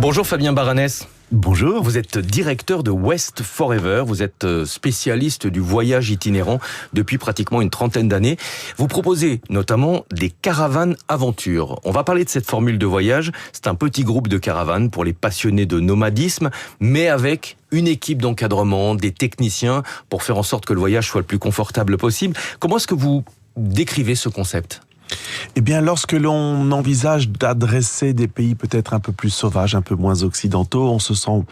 Bonjour Fabien Baranès. Bonjour. Vous êtes directeur de West Forever, vous êtes spécialiste du voyage itinérant depuis pratiquement une trentaine d'années. Vous proposez notamment des caravanes aventures. On va parler de cette formule de voyage. C'est un petit groupe de caravanes pour les passionnés de nomadisme, mais avec une équipe d'encadrement, des techniciens pour faire en sorte que le voyage soit le plus confortable possible. Comment est-ce que vous décrivez ce concept ? Eh bien, lorsque l'on envisage d'adresser des pays peut-être un peu plus sauvages, un peu moins occidentaux, on se sent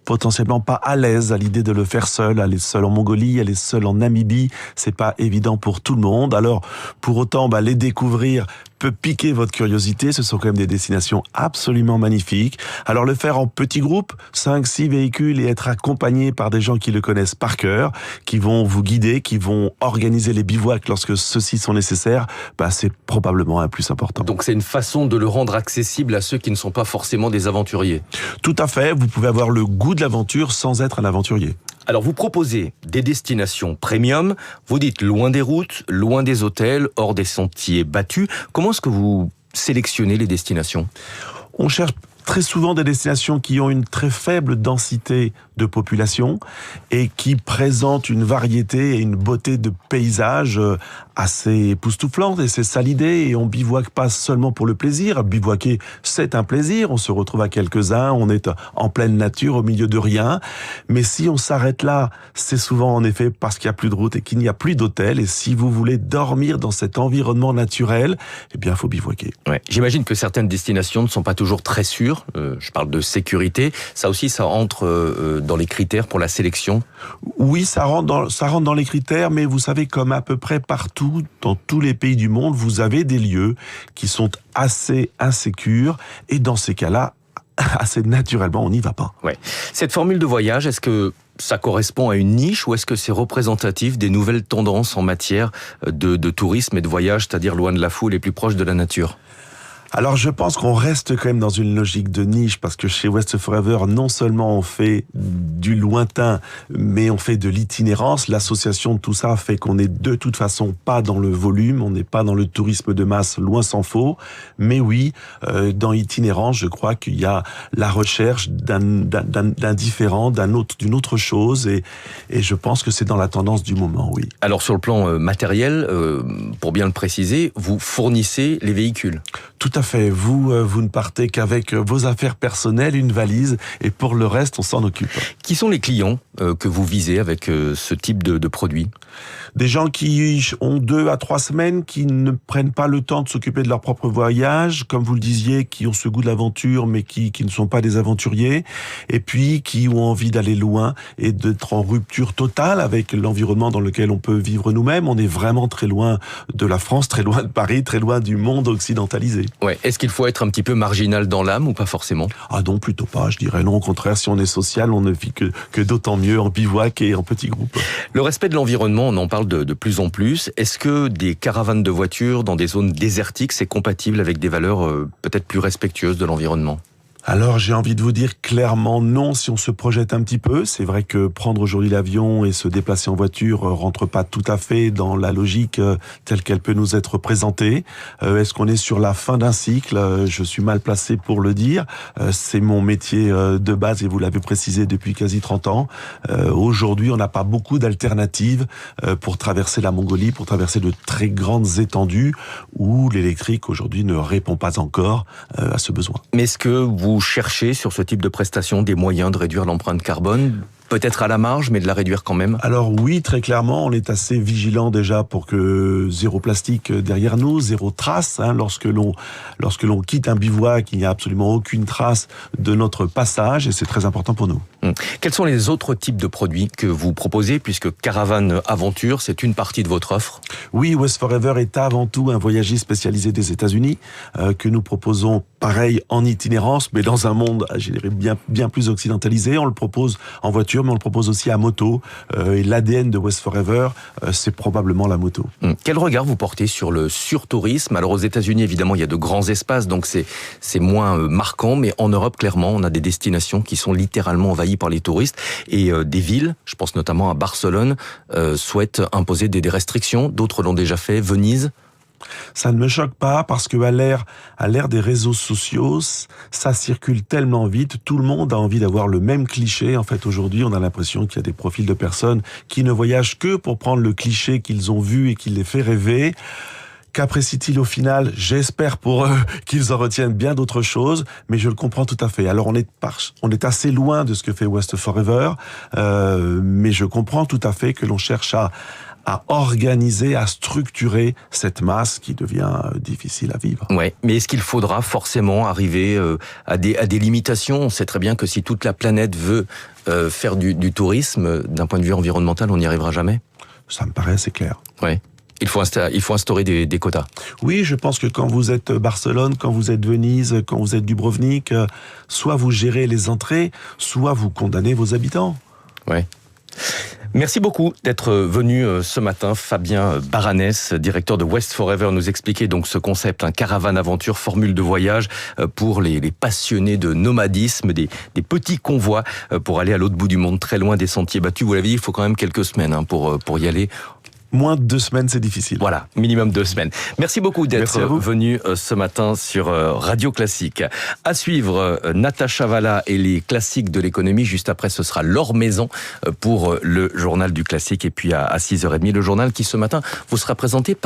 potentiellement pas à l'aise à l'idée de le faire seul, aller seul en Mongolie, aller seul en Namibie, c'est pas évident pour tout le monde. Alors, pour autant, les découvrir peut piquer votre curiosité, ce sont quand même des destinations absolument magnifiques. Alors le faire en petits groupes, 5-6 véhicules et être accompagné par des gens qui le connaissent par cœur, qui vont vous guider, qui vont organiser les bivouacs lorsque ceux-ci sont nécessaires, c'est probablement un plus important. Donc c'est une façon de le rendre accessible à ceux qui ne sont pas forcément des aventuriers. Tout à fait, vous pouvez avoir le goût de l'aventure sans être un aventurier. Alors vous proposez des destinations premium, vous dites loin des routes, loin des hôtels, hors des sentiers battus. Comment est-ce que vous sélectionnez les destinations ? On cherche très souvent des destinations qui ont une très faible densité de population et qui présentent une variété et une beauté de paysages assez époustouflantes. Et c'est ça l'idée. Et on bivouaque pas seulement pour le plaisir. Bivouaquer, c'est un plaisir. On se retrouve à quelques-uns, on est en pleine nature, au milieu de rien. Mais si on s'arrête là, c'est souvent en effet parce qu'il n'y a plus de route et qu'il n'y a plus d'hôtel. Et si vous voulez dormir dans cet environnement naturel, eh bien, il faut bivouaquer. Ouais. J'imagine que certaines destinations ne sont pas toujours très sûres. Je parle de sécurité. Ça aussi, ça entre dans les critères pour la sélection ? Oui, ça rentre dans les critères, mais vous savez, comme à peu près partout, dans tous les pays du monde, vous avez des lieux qui sont assez insécures, et dans ces cas-là, assez naturellement, on n'y va pas. Ouais. Cette formule de voyage, est-ce que ça correspond à une niche ou est-ce que c'est représentatif des nouvelles tendances en matière de tourisme et de voyage, c'est-à-dire loin de la foule et plus proche de la nature ? Alors je pense qu'on reste quand même dans une logique de niche parce que chez West Forever, non seulement on fait du lointain, mais on fait de l'itinérance. L'association de tout ça fait qu'on est de toute façon pas dans le volume, on n'est pas dans le tourisme de masse, loin s'en faut. Mais oui, dans itinérance, je crois qu'il y a la recherche d'un différent, d'une autre chose et je pense que c'est dans la tendance du moment, oui. Alors sur le plan matériel, pour bien le préciser, vous fournissez les véhicules ? Tout à fait. Vous ne partez qu'avec vos affaires personnelles, une valise, et pour le reste, on s'en occupe. Qui sont les clients que vous visez avec ce type de produit ? Des gens qui ont 2 à 3 semaines, qui ne prennent pas le temps de s'occuper de leur propre voyage, comme vous le disiez, qui ont ce goût de l'aventure, mais qui ne sont pas des aventuriers, et puis qui ont envie d'aller loin et d'être en rupture totale avec l'environnement dans lequel on peut vivre nous-mêmes. On est vraiment très loin de la France, très loin de Paris, très loin du monde occidentalisé. Ouais. Est-ce qu'il faut être un petit peu marginal dans l'âme ou pas forcément ? Ah non, plutôt pas, je dirais non. Au contraire, si on est social, on ne vit que d'autant mieux en bivouac et en petits groupes. Le respect de l'environnement, on en parle de plus en plus. Est-ce que des caravanes de voitures dans des zones désertiques, c'est compatible avec des valeurs peut-être plus respectueuses de l'environnement ? Alors j'ai envie de vous dire clairement non si on se projette un petit peu. C'est vrai que prendre aujourd'hui l'avion et se déplacer en voiture rentre pas tout à fait dans la logique telle qu'elle peut nous être présentée. Est-ce qu'on est sur la fin d'un cycle ? Je suis mal placé pour le dire. C'est mon métier de base et vous l'avez précisé depuis quasi 30 ans. Aujourd'hui, on n'a pas beaucoup d'alternatives pour traverser la Mongolie, pour traverser de très grandes étendues où l'électrique aujourd'hui ne répond pas encore à ce besoin. Mais est-ce que vous cherchez sur ce type de prestations des moyens de réduire l'empreinte carbone ? Peut-être à la marge, mais de la réduire quand même ? Alors oui, très clairement, on est assez vigilant déjà pour que zéro plastique derrière nous, zéro trace. Lorsque l'on quitte un bivouac, il n'y a absolument aucune trace de notre passage et c'est très important pour nous. Quels sont les autres types de produits que vous proposez, puisque Caravane Aventure, c'est une partie de votre offre ? Oui, West Forever est avant tout un voyagiste spécialisé des États-Unis que nous proposons pareil en itinérance, mais dans un monde, je dirais, bien plus occidentalisé. On le propose en voiture, mais on le propose aussi à moto. Et l'ADN de West Forever, c'est probablement la moto. Quel regard vous portez sur le surtourisme ? Alors aux États-Unis, évidemment, il y a de grands espaces, donc c'est moins marquant, mais en Europe, clairement, on a des destinations qui sont littéralement envahies par les touristes et des villes, je pense notamment à Barcelone, souhaitent imposer des restrictions. D'autres l'ont déjà fait. Venise ? Ça ne me choque pas parce que à l'ère des réseaux sociaux, ça circule tellement vite. Tout le monde a envie d'avoir le même cliché. En fait, aujourd'hui, on a l'impression qu'il y a des profils de personnes qui ne voyagent que pour prendre le cliché qu'ils ont vu et qui les fait rêver. Qu'apprécient-ils au final? J'espère pour eux qu'ils en retiennent bien d'autres choses, mais je le comprends tout à fait. Alors on est assez loin de ce que fait West Forever, mais je comprends tout à fait que l'on cherche à organiser, à structurer cette masse qui devient difficile à vivre. Ouais, mais est-ce qu'il faudra forcément arriver à des limitations? On sait très bien que si toute la planète veut faire du tourisme, d'un point de vue environnemental, on n'y arrivera jamais. Ça me paraît assez clair. Ouais. Il faut instaurer des quotas. Oui, je pense que quand vous êtes Barcelone, quand vous êtes Venise, quand vous êtes Dubrovnik, soit vous gérez les entrées, soit vous condamnez vos habitants. Ouais. Merci beaucoup d'être venu ce matin, Fabien Baranès, directeur de West Forever, nous expliquer donc ce concept, un caravane aventure, formule de voyage pour les passionnés de nomadisme, des petits convois pour aller à l'autre bout du monde, très loin des sentiers battus. Vous l'avez dit, il faut quand même quelques semaines pour y aller. Moins de 2 semaines, c'est difficile. Voilà, minimum 2 semaines. Merci beaucoup d'être venu ce matin sur Radio Classique. À suivre, Natacha Valla et les classiques de l'économie. Juste après, ce sera Laure Maison pour le journal du classique. Et puis à 6h30, le journal qui ce matin vous sera présenté par